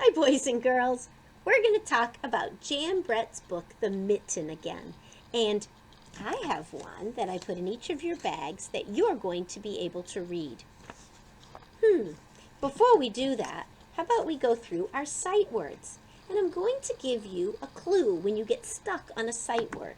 Hi, boys and girls. We're going to talk about Jan Brett's book, The Mitten, again. And I have one that I put in each of your bags that you're going to be able to read. Before we do that, how about we go through our sight words? And I'm going to give you a clue when you get stuck on a sight word.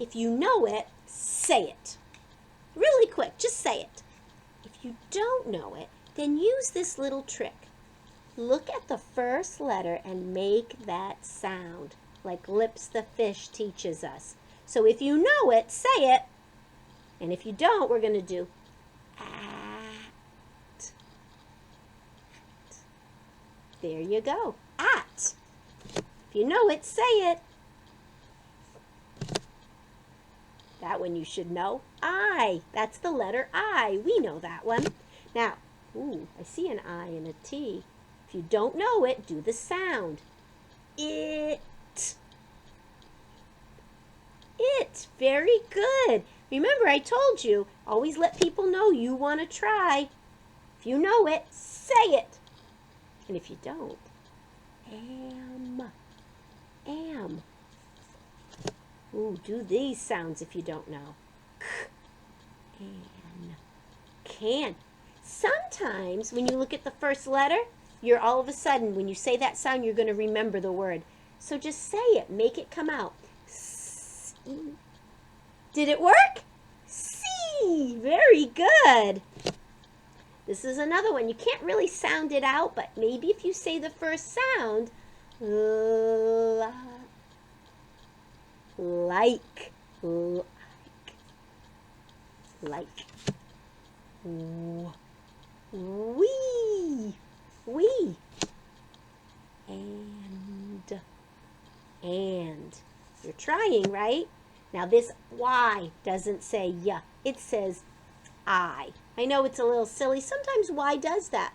If you know it, say it. Really quick, just say it. If you don't know it, then use this little trick. Look at the first letter and make that sound, like Lips the fish teaches us. So if you know it, say it. And if you don't, we're going to do at. There you go, at. If you know it, say it. That one you should know. I. That's the letter I. We know that one. Now, I see an I and a T. If you don't know it, do the sound. It. It. Very good. Remember, I told you, always let people know you want to try. If you know it, say it. And if you don't, am. Am. Do these sounds if you don't know. K, an, can. Sometimes when you look at the first letter, you're all of a sudden, when you say that sound, you're going to remember the word. So just say it. Make it come out. Did it work? See. Very good. This is another one. You can't really sound it out, but maybe if you say the first sound, like, we, and. You're trying, right? Now this Y doesn't say ya, it says I. I know it's a little silly. Sometimes Y does that.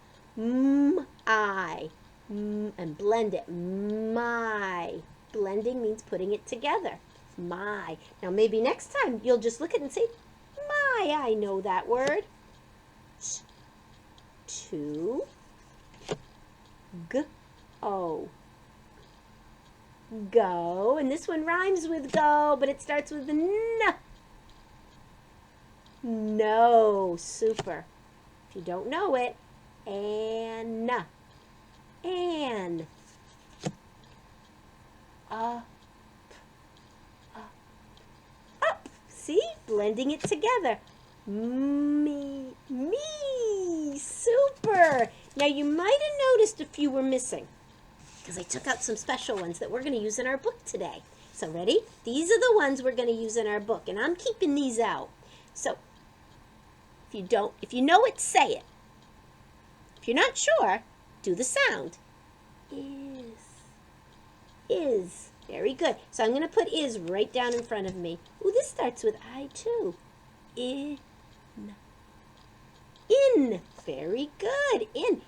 I. And blend it. My. Blending means putting it together. My. Now maybe next time you'll just look at it and say, my, I know that word. To. Go. Go. And this one rhymes with go, but it starts with n. No. Super. If you don't know it, an. An. Up. See? Blending it together. Me. Super. Now you might have noticed a few were missing, because I took out some special ones that we're going to use in our book today. So ready? These are the ones we're going to use in our book, and I'm keeping these out. So if you know it, say it. If you're not sure, do the sound. Is. Very good. So I'm going to put is right down in front of me. This starts with I too. In. Very good. In.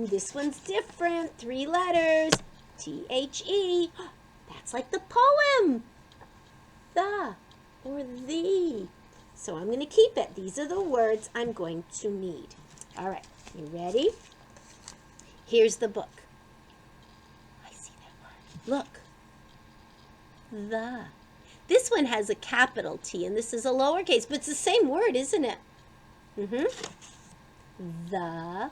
This one's different. 3 letters. T-H-E. That's like the poem. The or the. So I'm going to keep it. These are the words I'm going to need. All right. You ready? Here's the book. I see that word. Look. The. This one has a capital T, and this is a lowercase, but it's the same word, isn't it? The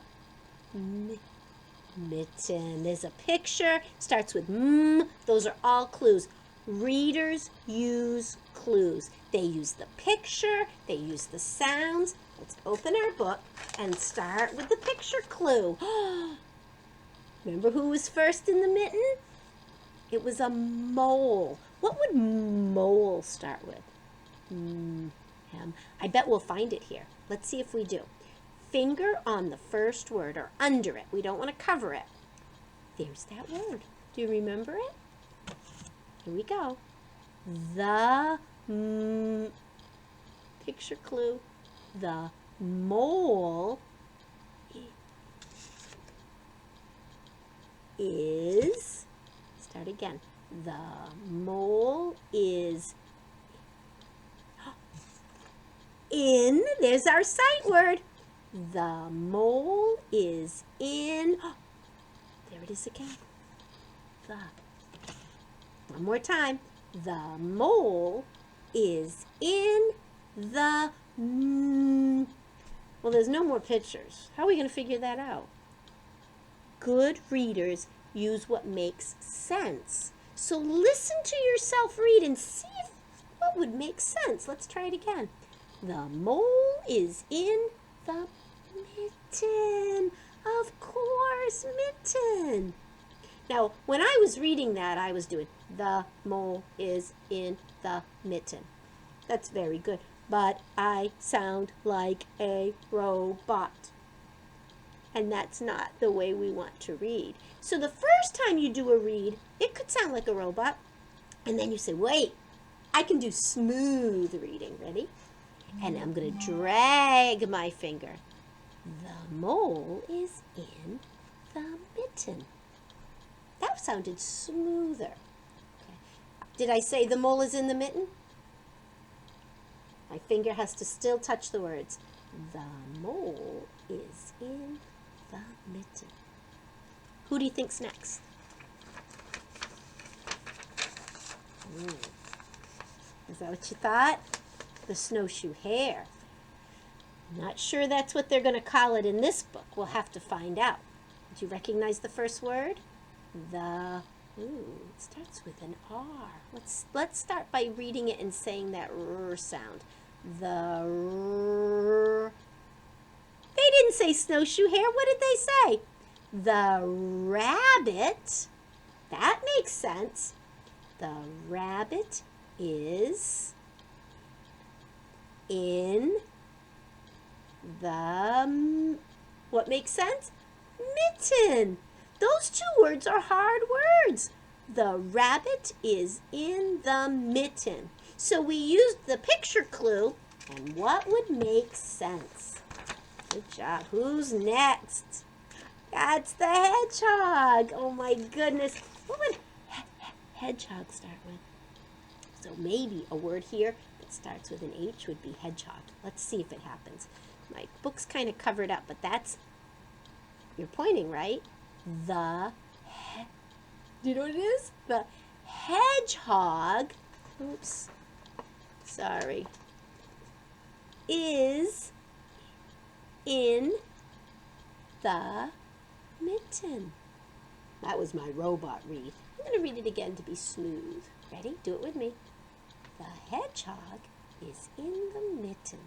mitten. There's a picture. Starts with m. Those are all clues. Readers use clues. They use the picture. They use the sounds. Let's open our book and start with the picture clue. Remember who was first in the mitten? It was a mole. What would mole start with? I bet we'll find it here. Let's see if we do. Finger on the first word or under it. We don't want to cover it. There's that word. Do you remember it? Here we go. The picture clue. The mole is. Start again. The mole is in. There's our sight word. The mole is in There it is again. The. One more time. The mole is in the... Well, there's no more pictures. How are we going to figure that out? Good readers use what makes sense. So listen to yourself read and see what would make sense. Let's try it again. The mole is in the mitten. Of course, mitten. Now, when I was reading that, I was doing the mole is in the mitten. That's very good. But I sound like a robot. And that's not the way we want to read. So the first time you do a read, it could sound like a robot. And then you say, wait, I can do smooth reading. Ready? And I'm going to drag my finger. The mole is in the mitten. That sounded smoother. Okay. Did I say the mole is in the mitten? My finger has to still touch the words. The mole is in the mitten. Who do you think's next? Is that what you thought? The snowshoe hare. Not sure that's what they're going to call it in this book. We'll have to find out. Did you recognize the first word? The. Ooh, it starts with an R. Let's start by reading it and saying that R sound. The R. They didn't say snowshoe hare. What did they say? The rabbit. That makes sense. The rabbit is in the, what makes sense? Mitten. Those two words are hard words. The rabbit is in the mitten. So we used the picture clue, and what would make sense? Good job. Who's next? That's the hedgehog. Oh my goodness. What would hedgehog start with? So maybe a word here that starts with an H would be hedgehog. Let's see if it happens. My book's kind of covered up, but that's, you're pointing, right? Do you know what it is? The hedgehog, oops, sorry, is in the mitten. That was my robot read. I'm going to read it again to be smooth. Ready? Do it with me. The hedgehog is in the mitten.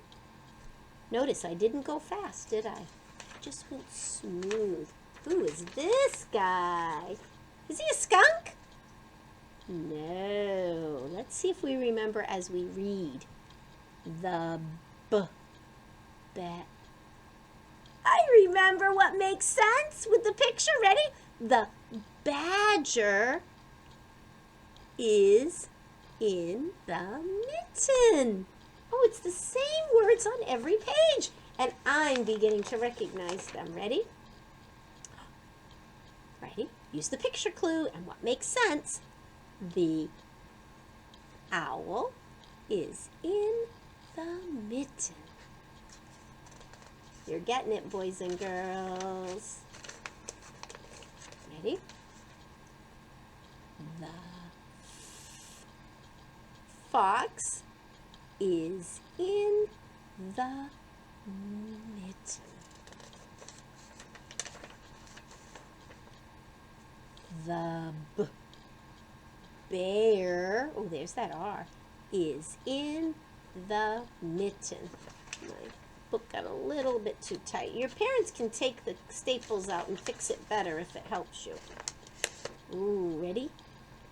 Notice I didn't go fast, did I? Just went smooth. Who is this guy? Is he a skunk? No. Let's see if we remember as we read. The bat. I remember what makes sense with the picture. Ready? The badger is in the mitten. Oh, it's the same words on every page. And I'm beginning to recognize them. Ready? Ready? Use the picture clue and what makes sense. The owl is in the mitten. You're getting it, boys and girls. Ready? The fox is in the mitten. The bear, oh, there's that R, is in the mitten. My book got a little bit too tight. Your parents can take the staples out and fix it better if it helps you. Ooh, ready?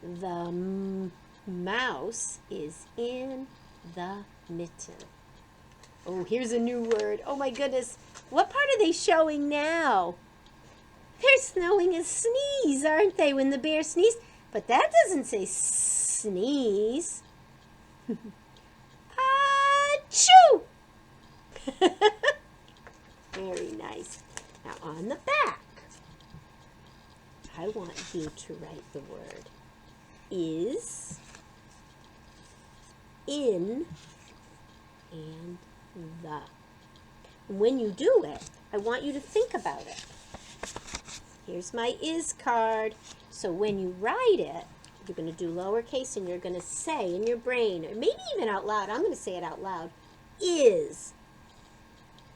The mouse is in the mitten. Oh, here's a new word. Oh my goodness. What part are they showing now? They're snowing a sneeze, aren't they, when the bear sneezed? But that doesn't say sneeze. Achoo! Very nice. Now on the back, I want you to write the word is, in, and the. And when you do it, I want you to think about it. Here's my is card. So when you write it, you're going to do lowercase and you're going to say in your brain, or maybe even out loud, I'm going to say it out loud, is.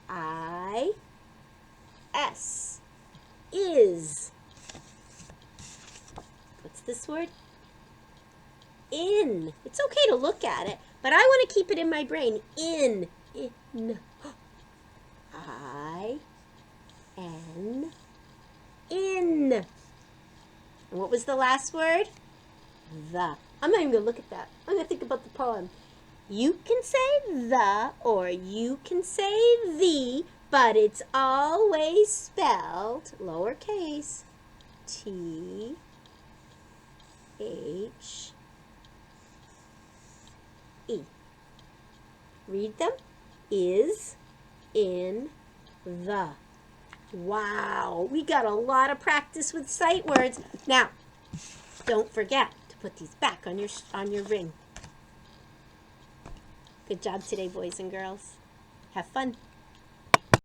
I-S. Is. What's this word? In. It's okay to look at it, but I want to keep it in my brain. In. In. I-N. In. And what was the last word? The. I'm not even going to look at that. I'm going to think about the poem. You can say the or you can say the, but it's always spelled lowercase T-H-E. Read them. Is, in, the. Wow, we got a lot of practice with sight words. Now, don't forget to put these back on your ring. Good job today, boys and girls. Have fun.